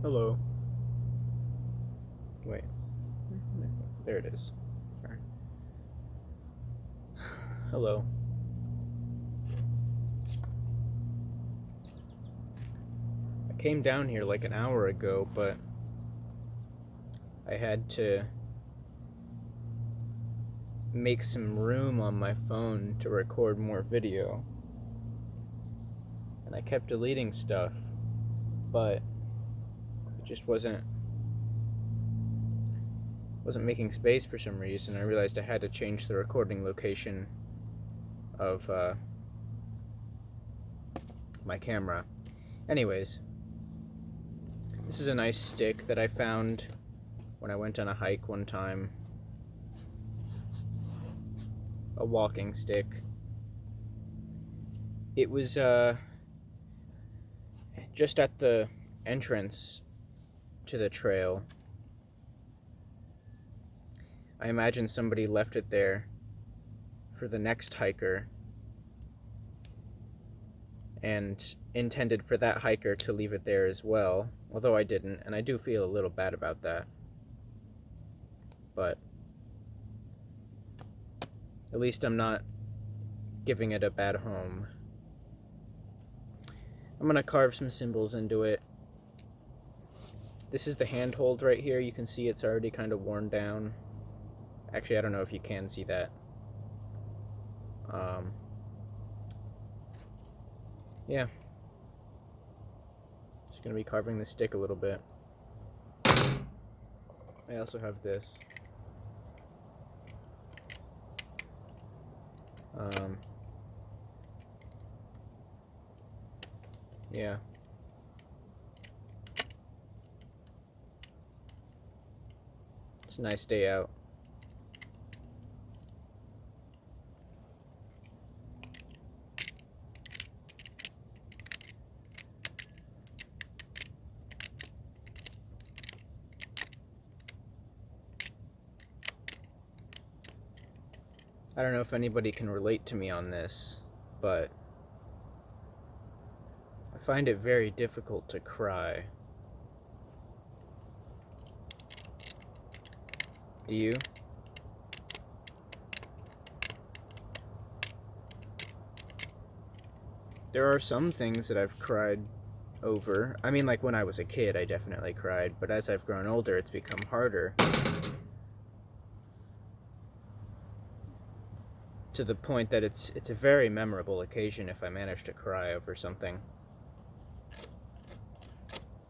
Hello. Wait. There it is. Sorry. Hello. I came down here like an hour ago, but I had to make some room on my phone to record more video. And I kept deleting stuff, but it just wasn't making space for some reason. I realized I had to change the recording location of my camera. Anyways, this is a nice stick that I found when I went on a hike one time. A walking stick. It was just at the entrance to the trail. I imagine somebody left it there for the next hiker and intended for that hiker to leave it there as well, although I didn't, and I do feel a little bad about that. But at least I'm not giving it a bad home. I'm gonna carve some symbols into it. This is the handhold right here. You can see it's already kind of worn down. Actually, I don't know if you can see that. Yeah. Just gonna be carving the stick a little bit. I also have this. Yeah. It's a nice day out. I don't know if anybody can relate to me on this, but I find it very difficult to cry. Do you? There are some things that I've cried over. I mean, like when I was a kid, I definitely cried, but as I've grown older, it's become harder. To the point that it's a very memorable occasion if I manage to cry over something.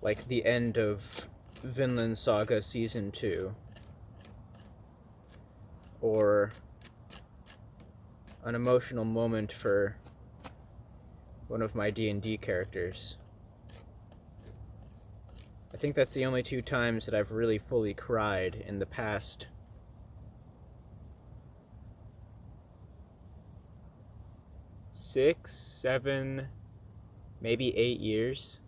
Like the end of Vinland Saga Season 2. Or an emotional moment for one of my D&D characters. I think that's the only two times that I've really fully cried in the past 6, 7, maybe 8 years.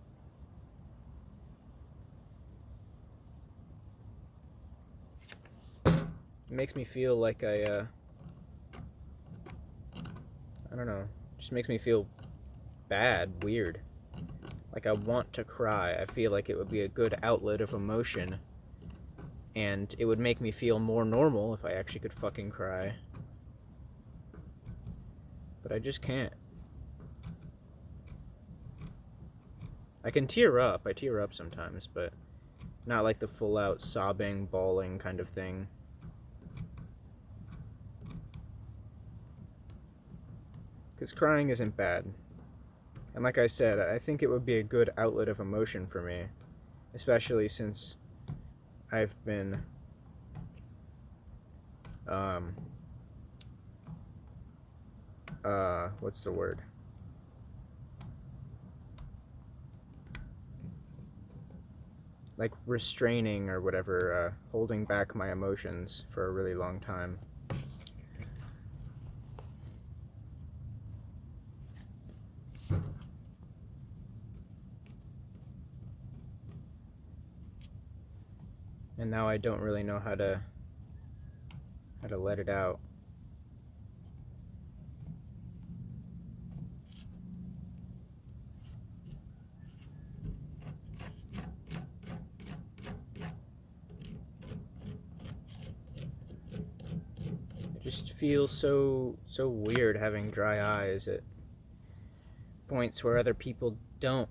It makes me feel like I don't know, just makes me feel bad, weird. Like I want to cry. I feel like it would be a good outlet of emotion, and it would make me feel more normal if I actually could fucking cry. But I just can't. I can tear up. I tear up sometimes, but not like the full-out sobbing, bawling kind of thing. Because crying isn't bad. And like I said, I think it would be a good outlet of emotion for me. Especially since I've been what's the word? Like restraining or whatever, holding back my emotions for a really long time. And now I don't really know how to let it out. Just feels so weird having dry eyes at points where other people don't.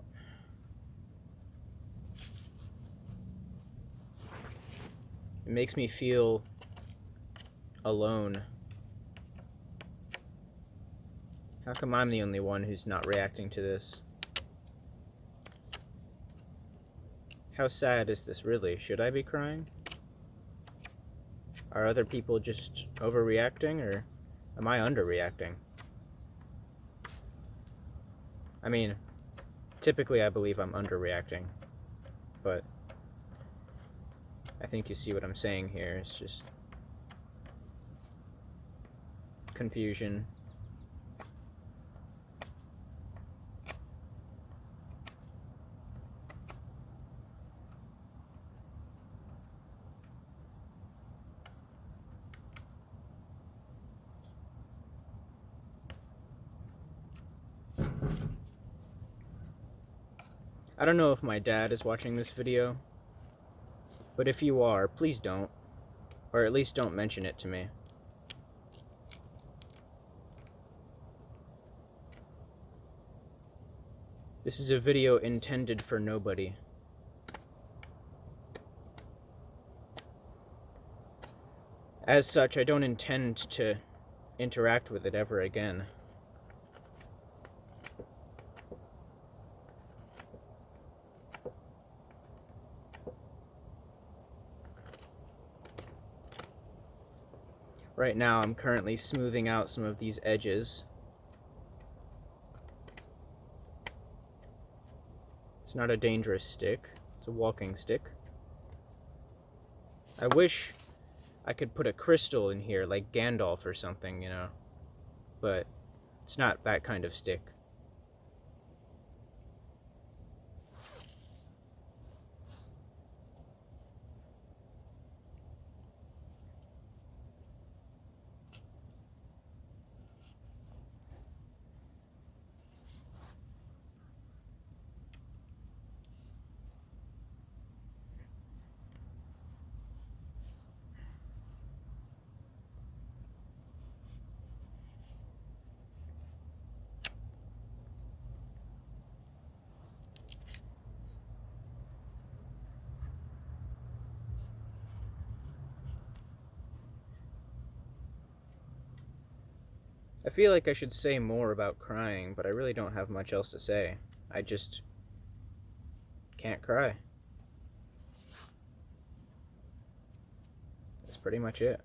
It makes me feel alone. How come I'm the only one who's not reacting to this? How sad is this really? Should I be crying? Are other people just overreacting, or am I underreacting? I mean, typically I believe I'm underreacting, but I think you see what I'm saying here. It's just confusion. I don't know if my dad is watching this video, but if you are, please don't. Or at least don't mention it to me. This is a video intended for nobody. As such, I don't intend to interact with it ever again. Right now, I'm currently smoothing out some of these edges. It's not a dangerous stick. It's a walking stick. I wish I could put a crystal in here, like Gandalf or something, you know. But it's not that kind of stick. I feel like I should say more about crying, but I really don't have much else to say. I just can't cry. That's pretty much it.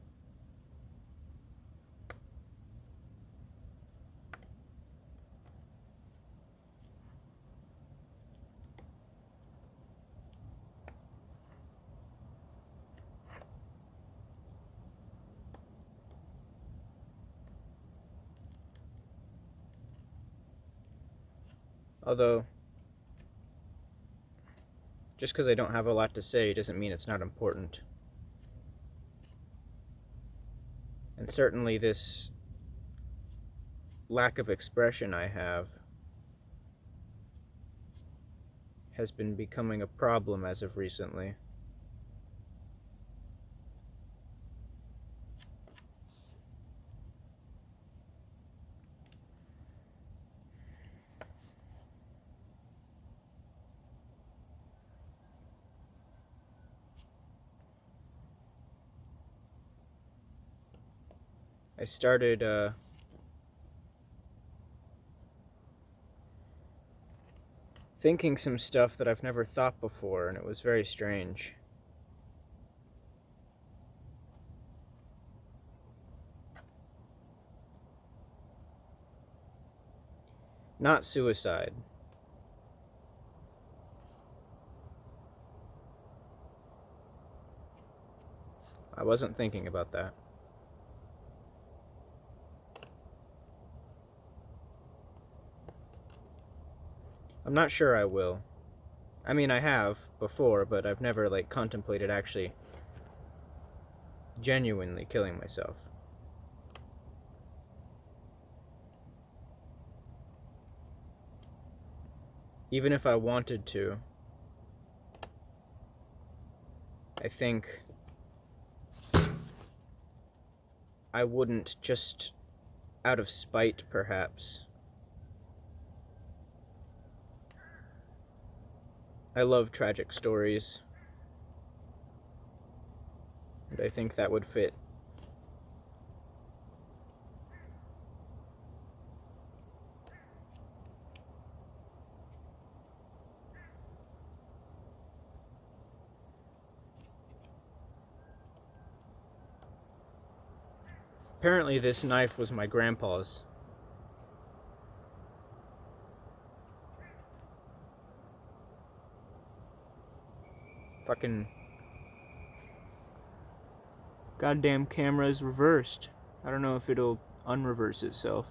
Although, just because I don't have a lot to say doesn't mean it's not important. And certainly this lack of expression I have has been becoming a problem as of recently. I started thinking some stuff that I've never thought before, and it was very strange. Not suicide. I wasn't thinking about that. I'm not sure I will. I mean, I have before, but I've never, like, contemplated actually genuinely killing myself. Even if I wanted to, I think I wouldn't, just out of spite, perhaps. I love tragic stories, and I think that would fit. Apparently this knife was my grandpa's. Fucking goddamn camera is reversed. I don't know if it'll unreverse itself.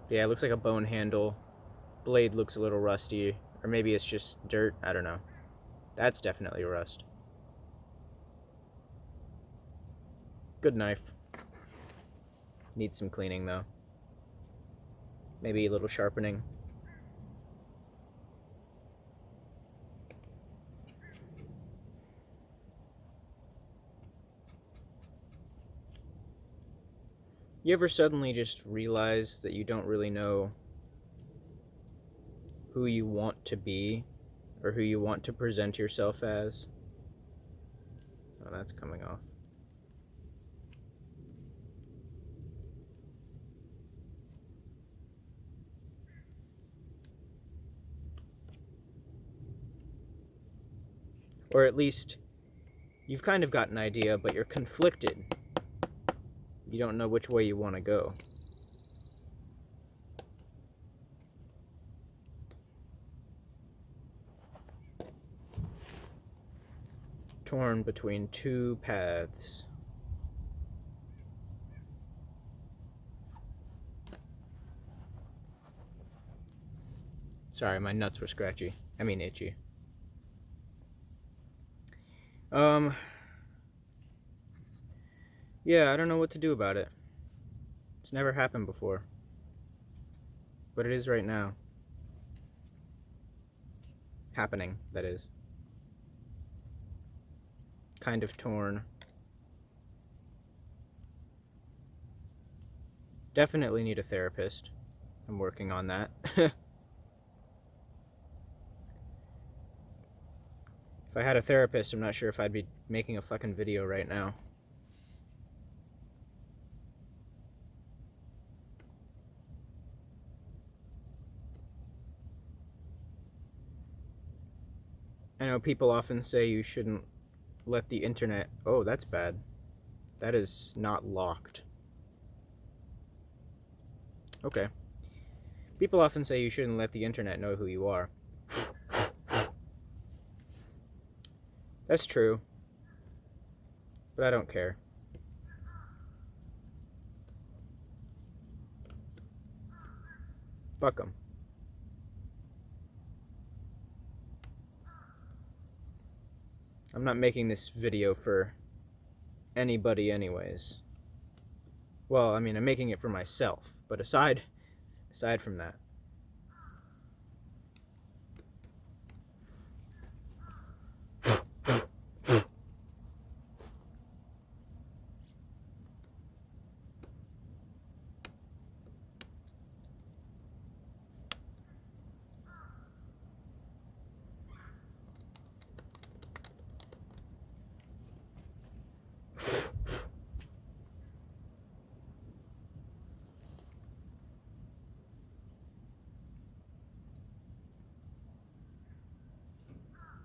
Yeah, it looks like a bone handle. Blade looks a little rusty, or maybe it's just dirt. I don't know. That's definitely rust. Good knife. Needs some cleaning though. Maybe a little sharpening. You ever suddenly just realize that you don't really know who you want to be or who you want to present yourself as? Oh, that's coming off. Or at least you've kind of got an idea, but you're conflicted. You don't know which way you want to go. Torn between two paths. Sorry, my nuts were scratchy. I mean itchy. Yeah, I don't know what to do about it. It's never happened before. But it is right now. Happening, that is. Kind of torn. Definitely need a therapist. I'm working on that. If I had a therapist, I'm not sure if I'd be making a fucking video right now. I know people often say you shouldn't let the internet... Oh, that's bad. That is not locked. Okay. People often say you shouldn't let the internet know who you are. That's true. But I don't care. Fuck them. I'm not making this video for anybody anyways. Well, I mean, I'm making it for myself, but aside from that.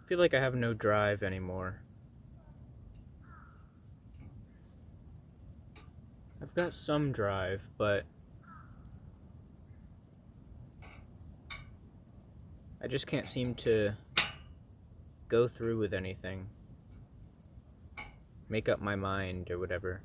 I feel like I have no drive anymore. I've got some drive, but I just can't seem to go through with anything. Make up my mind or whatever.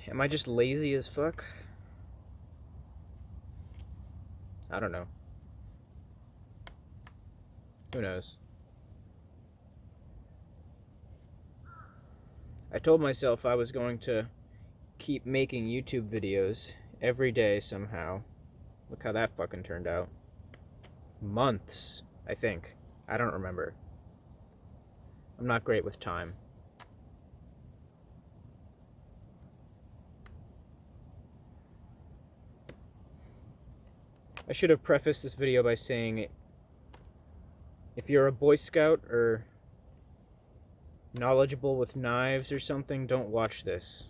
Am I just lazy as fuck? I don't know. Who knows? I told myself I was going to keep making YouTube videos every day somehow. Look how that fucking turned out. Months, I think. I don't remember. I'm not great with time. I should have prefaced this video by saying, if you're a Boy Scout or knowledgeable with knives or something, don't watch this.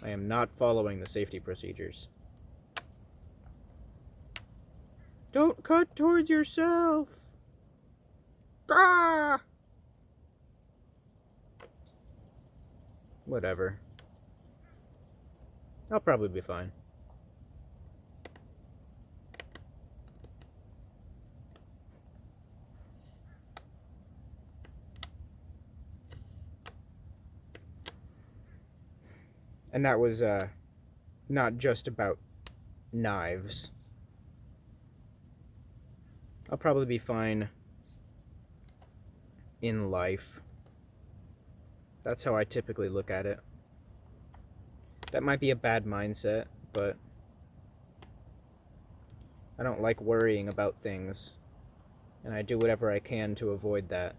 I am not following the safety procedures. Don't cut towards yourself! Ah! Whatever. I'll probably be fine. And that was not just about knives. I'll probably be fine in life. That's how I typically look at it. That might be a bad mindset, but I don't like worrying about things, and I do whatever I can to avoid that.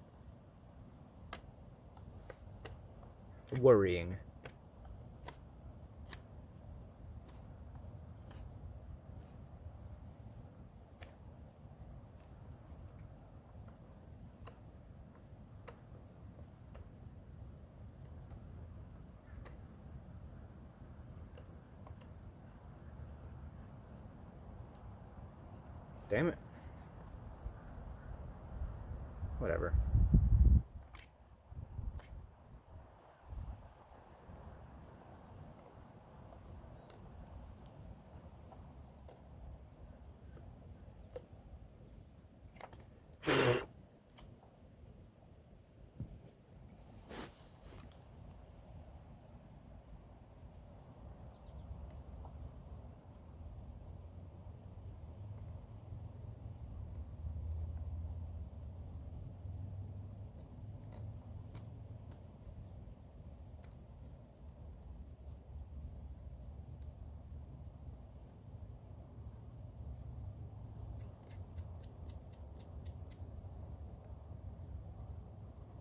Worrying. Damn it. Whatever.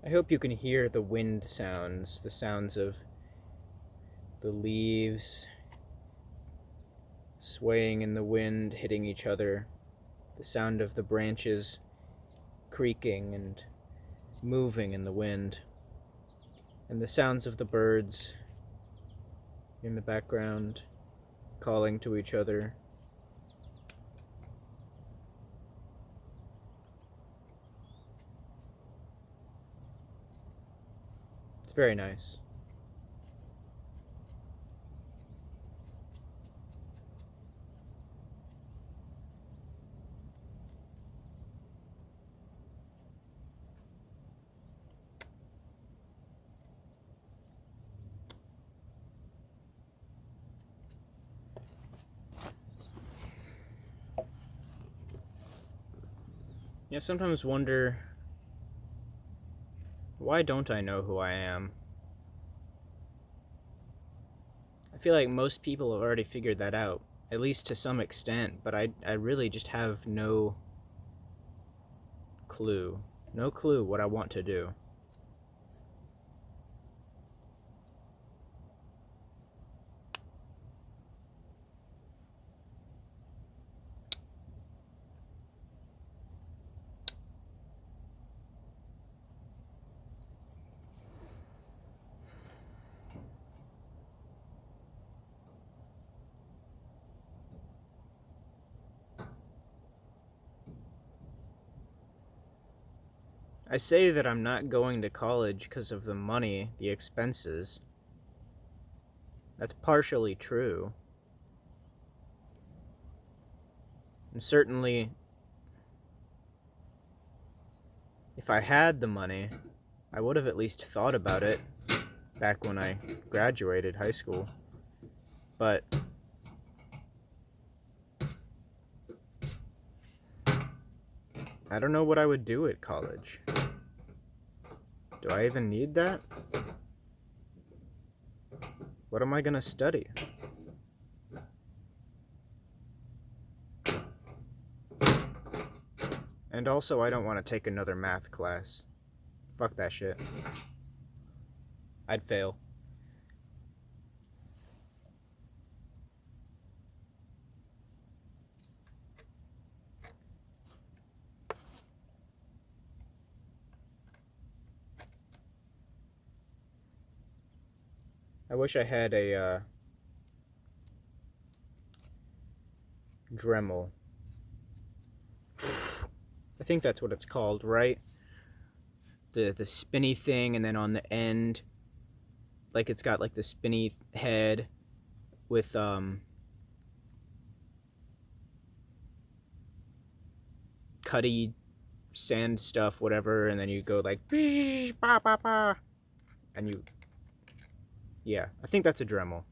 I hope you can hear the wind sounds, the sounds of the leaves swaying in the wind, hitting each other, the sound of the branches creaking and moving in the wind, and the sounds of the birds in the background calling to each other. It's very nice. Yeah, sometimes wonder, why don't I know who I am? I feel like most people have already figured that out, at least to some extent, but I really just have no clue. No clue what I want to do. I say that I'm not going to college because of the money, the expenses. That's partially true. And certainly, if I had the money, I would have at least thought about it back when I graduated high school. But I don't know what I would do at college. Do I even need that? What am I gonna study? And also, I don't want to take another math class. Fuck that shit. I'd fail. I wish I had a Dremel. I think that's what it's called, right? The spinny thing, and then on the end, like it's got like the spinny head with cutty sand stuff, whatever, and then you go like bah, bah, bah, and you, yeah, I think that's a Dremel.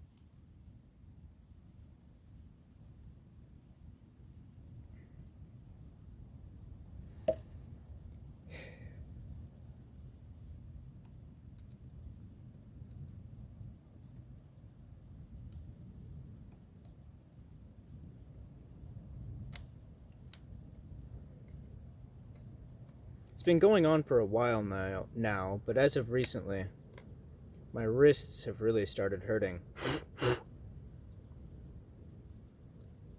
It's been going on for a while now, but as of recently, my wrists have really started hurting.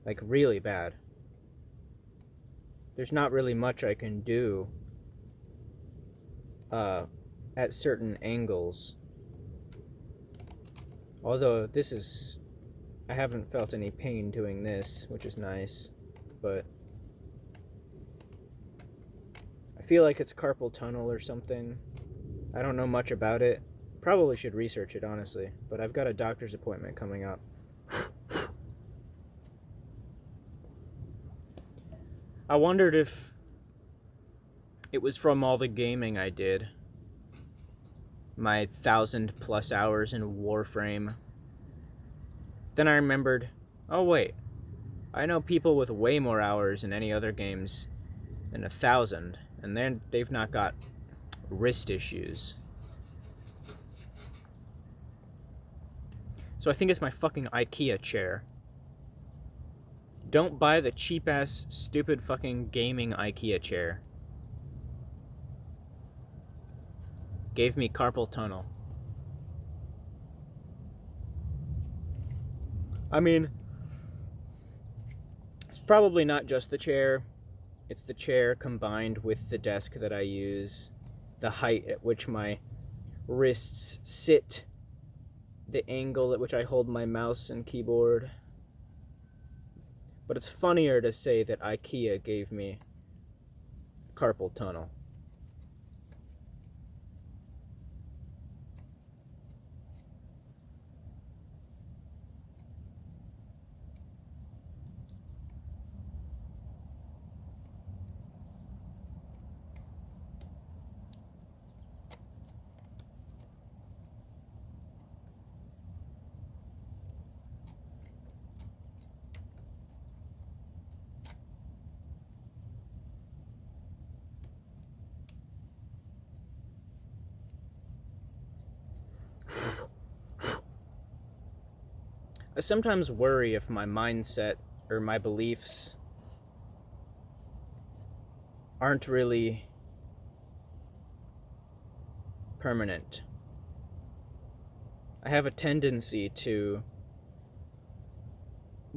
Like, really bad. There's not really much I can do at certain angles. Although I haven't felt any pain doing this, which is nice, but I feel like it's carpal tunnel or something. I don't know much about it. Probably should research it, honestly, but I've got a doctor's appointment coming up. I wondered if it was from all the gaming I did. My 1,000+ hours in Warframe. Then I remembered, oh wait, I know people with way more hours in any other games than 1,000, and they've not got wrist issues. So I think it's my fucking IKEA chair. Don't buy the cheap-ass, stupid fucking gaming IKEA chair. Gave me carpal tunnel. I mean, it's probably not just the chair. It's the chair combined with the desk that I use, the height at which my wrists sit, the angle at which I hold my mouse and keyboard. But it's funnier to say that IKEA gave me carpal tunnel. I sometimes worry if my mindset or my beliefs aren't really permanent. I have a tendency to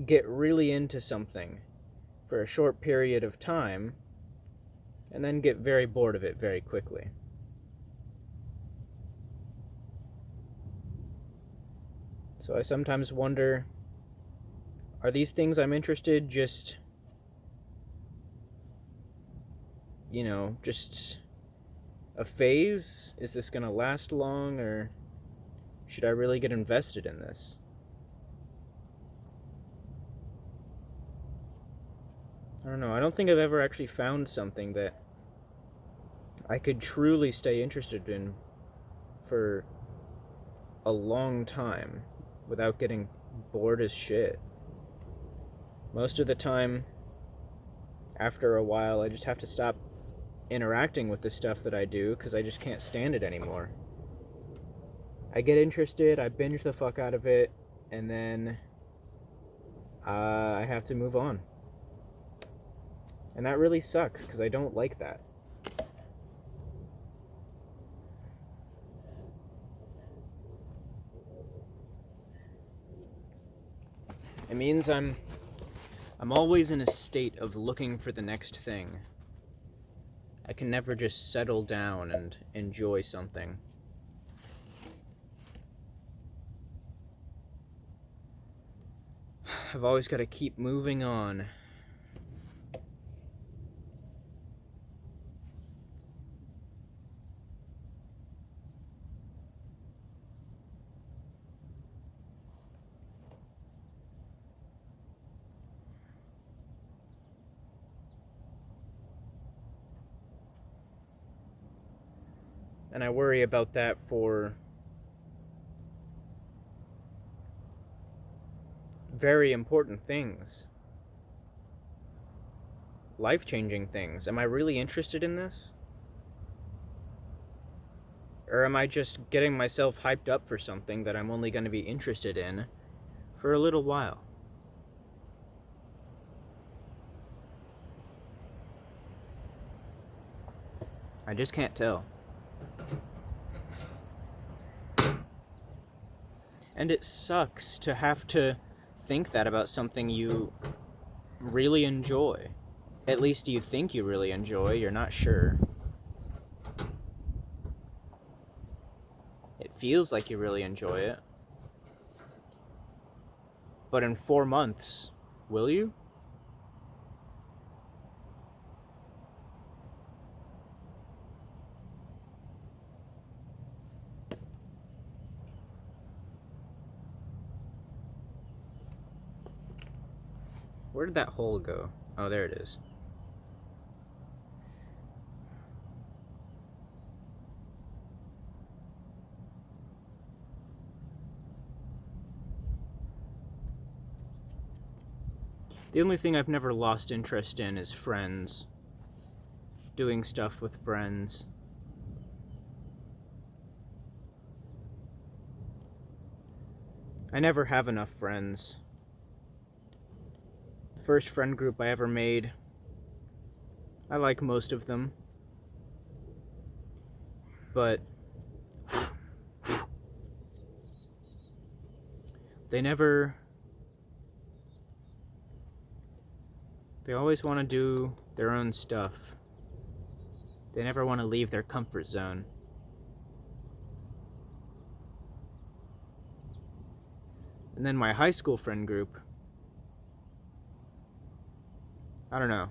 get really into something for a short period of time and then get very bored of it very quickly. So I sometimes wonder, are these things I'm interested just, just a phase? Is this gonna last long, or should I really get invested in this? I don't know. I don't think I've ever actually found something that I could truly stay interested in for a long time without getting bored as shit. Most of the time, after a while, I just have to stop interacting with the stuff that I do because I just can't stand it anymore. I get interested, I binge the fuck out of it, and then I have to move on. And that really sucks, because I don't like that. It means I'm always in a state of looking for the next thing. I can never just settle down and enjoy something. I've always got to keep moving on. And I worry about that for very important things. Life-changing things. Am I really interested in this? Or am I just getting myself hyped up for something that I'm only going to be interested in for a little while? I just can't tell. And it sucks to have to think that about something you really enjoy. At least you think you really enjoy, you're not sure. It feels like you really enjoy it. But in 4 months, will you? Where did that hole go? Oh, there it is. The only thing I've never lost interest in is friends. Doing stuff with friends. I never have enough friends. The first friend group I ever made, I like most of them. But they always want to do their own stuff. They never want to leave their comfort zone. And then my high school friend group, I don't know.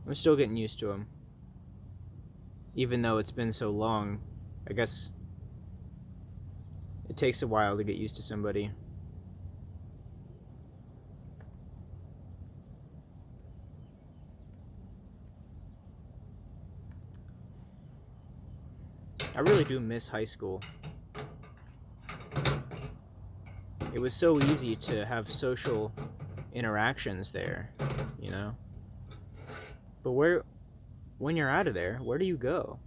I'm still getting used to them. Even though it's been so long, I guess it takes a while to get used to somebody. I really do miss high school. It was so easy to have social interactions there, you know? But when you're out of there, where do you go?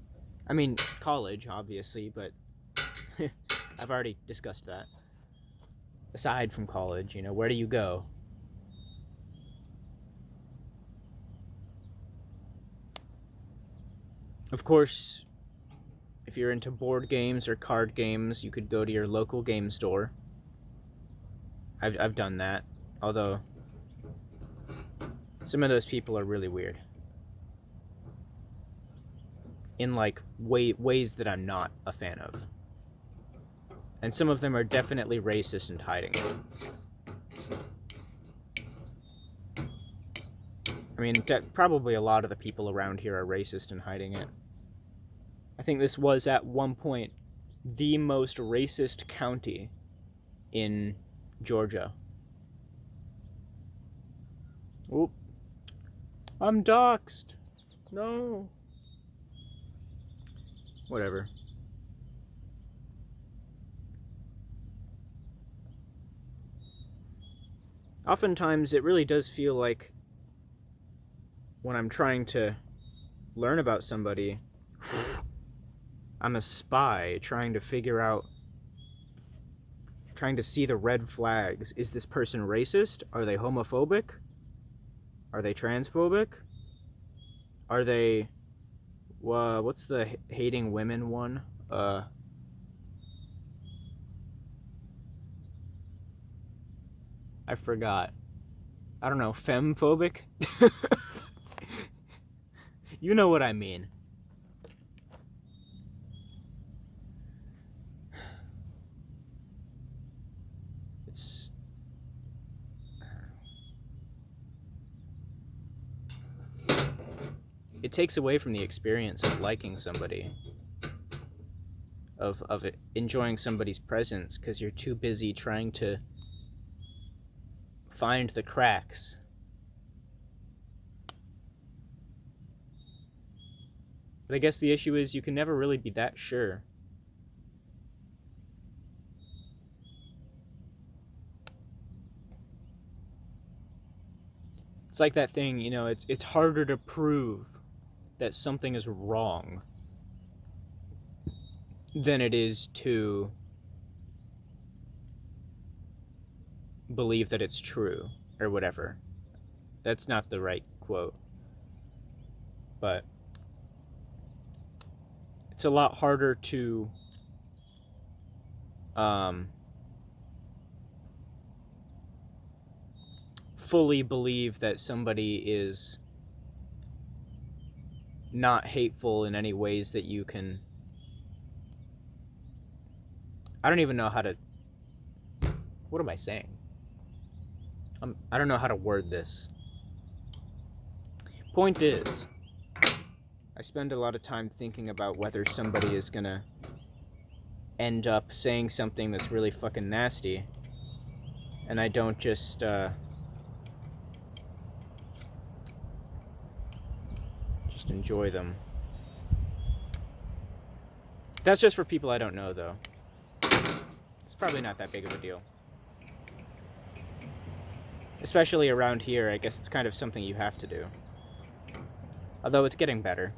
I mean, college, obviously, but I've already discussed that. Aside from college, you know, where do you go? Of course, if you're into board games or card games, you could go to your local game store. I've done that, although some of those people are really weird. In like ways that I'm not a fan of. And some of them are definitely racist and hiding it. I mean, probably a lot of the people around here are racist and hiding it. I think this was at one point the most racist county in Georgia. Oop. I'm doxxed. No. Whatever. Oftentimes, it really does feel like when I'm trying to learn about somebody, I'm a spy trying to figure out, trying to see the red flags. Is this person racist? Are they homophobic? Are they transphobic? Are they, what's the hating women one? I forgot. I don't know, femphobic? You know what I mean. It takes away from the experience of liking somebody, of enjoying somebody's presence, because you're too busy trying to find the cracks. But I guess the issue is you can never really be that sure. It's like that thing, you know, it's harder to prove that something is wrong than it is to believe that it's true, or whatever. That's not the right quote. But it's a lot harder to fully believe that somebody is not hateful in any ways that you can. I don't even know how to. What am I saying? I don't know how to word this. Point is, I spend a lot of time thinking about whether somebody is gonna end up saying something that's really fucking nasty, and I don't just enjoy them. That's just for people I don't know, though. It's probably not that big of a deal. Especially around here, I guess it's kind of something you have to do. Although it's getting better.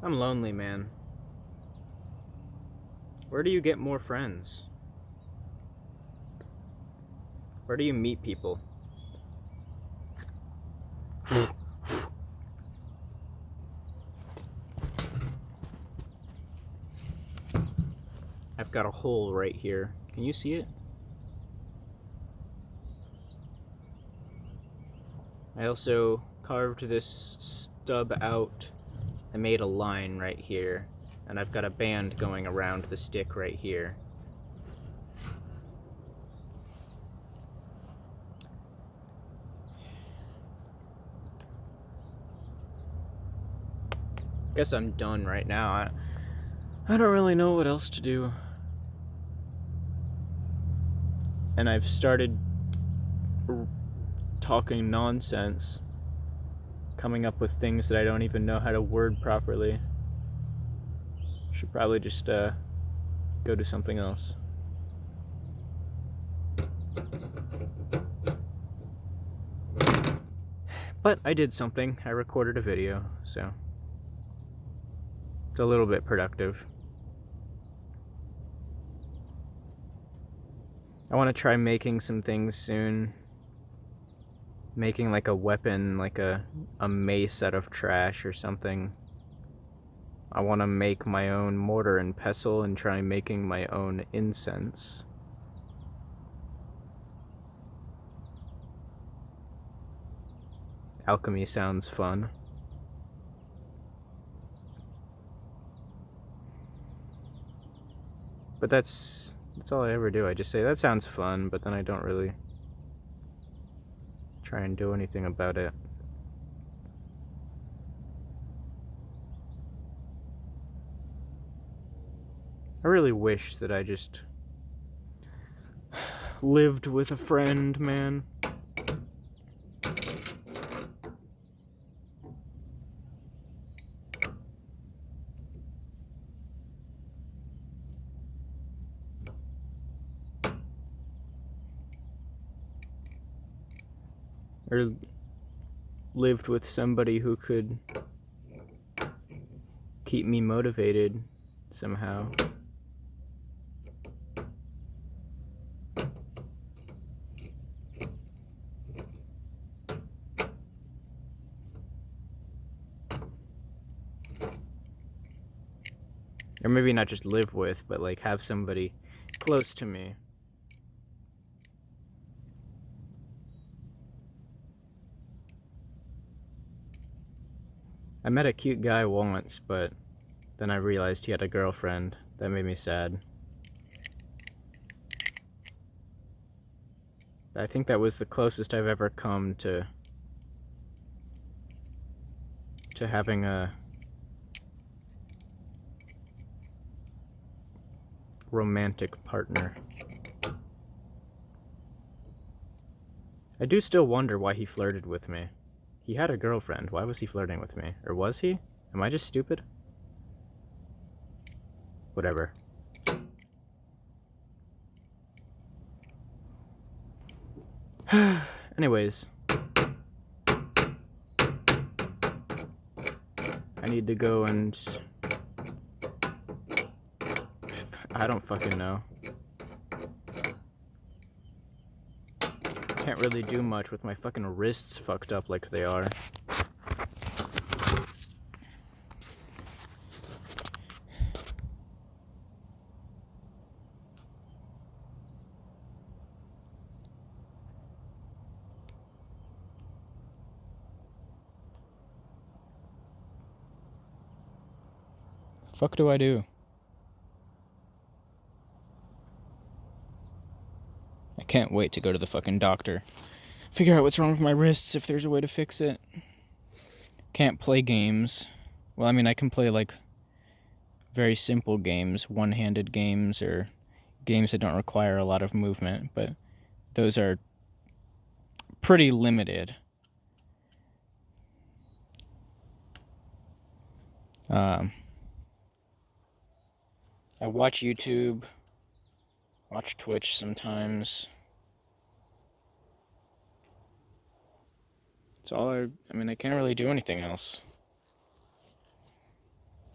I'm lonely, man. Where do you get more friends? Where do you meet people? I've got a hole right here. Can you see it? I also carved this stub out. I made a line right here, and I've got a band going around the stick right here. Guess I'm done right now. I don't really know what else to do. And I've started talking nonsense, coming up with things that I don't even know how to word properly. Should probably just go do something else. But I did something. I recorded a video, so it's a little bit productive. I want to try making some things soon. Making like a weapon, like a mace out of trash or something. I want to make my own mortar and pestle and try making my own incense. Alchemy sounds fun. But that's all I ever do. I just say, that sounds fun, but then I don't really try and do anything about it. I really wish that I just lived with a friend, man. or lived with somebody who could keep me motivated somehow. Or maybe not just live with, but like have somebody close to me. I met a cute guy once, but then I realized he had a girlfriend. That made me sad. I think that was the closest I've ever come to having a romantic partner. I do still wonder why he flirted with me. He had a girlfriend. Why was he flirting with me? Or was he? Am I just stupid? Whatever. Anyways. I need to go and... I don't fucking know. Can't really do much with my fucking wrists fucked up like they are. Fuck do I do? I can't wait to go to the fucking doctor. Figure out what's wrong with my wrists if there's a way to fix it. Can't play games. Well, I mean, I can play like very simple games, one-handed games, or games that don't require a lot of movement, but those are pretty limited. I watch YouTube, watch Twitch sometimes. It's all I mean, I can't really do anything else.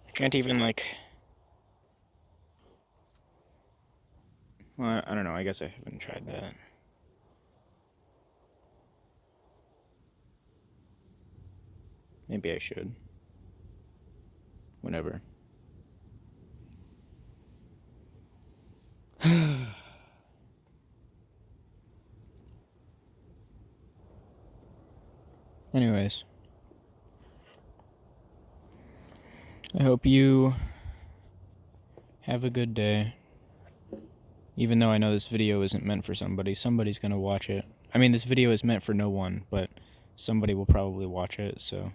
I can't even, like... Well, I don't know, I guess I haven't tried that. Maybe I should. Whenever. Anyways. I hope you have a good day. Even though I know this video isn't meant for somebody, somebody's gonna watch it. I mean, this video is meant for no one, but somebody will probably watch it, so...